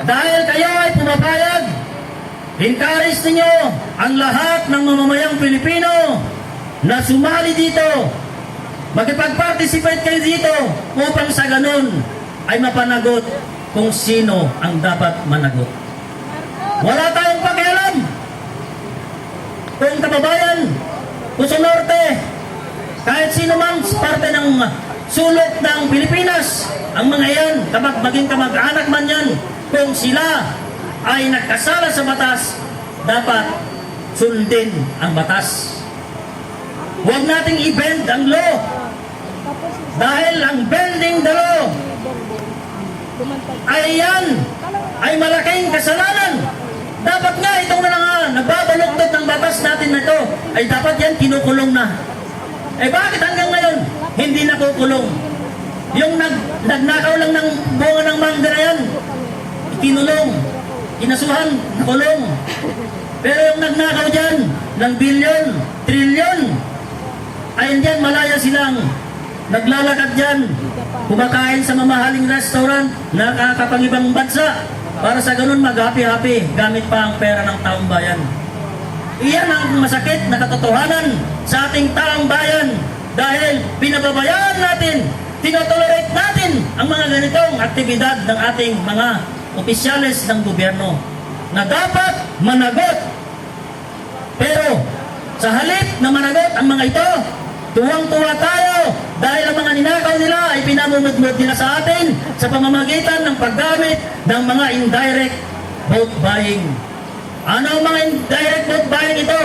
Dahil kayo ay pumapayag, encourage ninyo ang lahat ng mamamayang Pilipino na sumali dito. Makipag-participate kayo dito upang sa ganun ay mapanagot kung sino ang dapat managot. Wala tayong pakialam kung kababayan, Puso Norte, kahit sino man parte ng sulok ng Pilipinas, ang mga yan, maging kamag-anak man yan, kung sila ay nagkasala sa batas, dapat sundin ang batas. Huwag nating i-bend ang law. Dahil ang bending the law ay yan, ay malaking kasalanan. Dapat nga itong nababaluktot ng batas natin na ito, ay dapat yan kinukulong na. Eh bakit hanggang ngayon hindi nakukulong? Yung nagnakaw lang ng bunga ng mangga na yan, ikinulong, kinasuhan, nakulong. Pero yung nagnakaw dyan ng bilyon, trilyon, ay dyan malaya silang naglalakad dyan, kumakain sa mamahaling restaurant, nakakapangibang bansa, para sa ganun mag-happy-happy gamit pa ang pera ng taong bayan. Iyan ang masakit na katotohanan sa ating taong bayan dahil binababayaan natin, tinotolerate natin ang mga ganitong aktibidad ng ating mga opisyales ng gobyerno na dapat managot. Pero sa halip na managot ang mga ito, tuwang-tuwa tayo dahil ang mga ninakaw nila ay pinamumudmud nila sa atin sa pamamagitan ng paggamit ng mga indirect vote buying. Ano ang mga indirect vote buying ito?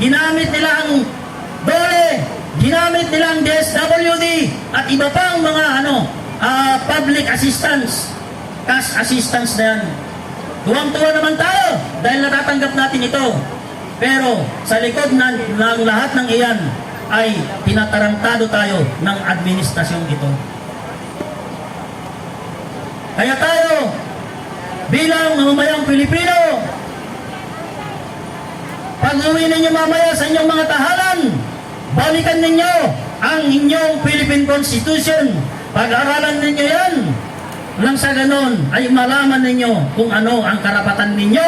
Ginamit nila ang DOLE, ginamit nila ang DSWD at iba pang mga public assistance, cash assistance na yan. Tuwang-tuwa naman tayo dahil natatanggap natin ito. Pero sa likod ng lahat ng iyan, ay tinatarantado tayo ng administrasyong ito. Kaya tayo, bilang mamamayang Pilipino, pag-uwi ninyo mamaya sa inyong mga tahanan, balikan ninyo ang inyong Philippine Constitution. Pag-aralan ninyo yan. Nang sa ganon ay malaman ninyo kung ano ang karapatan ninyo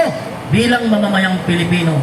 bilang mamamayang Pilipino.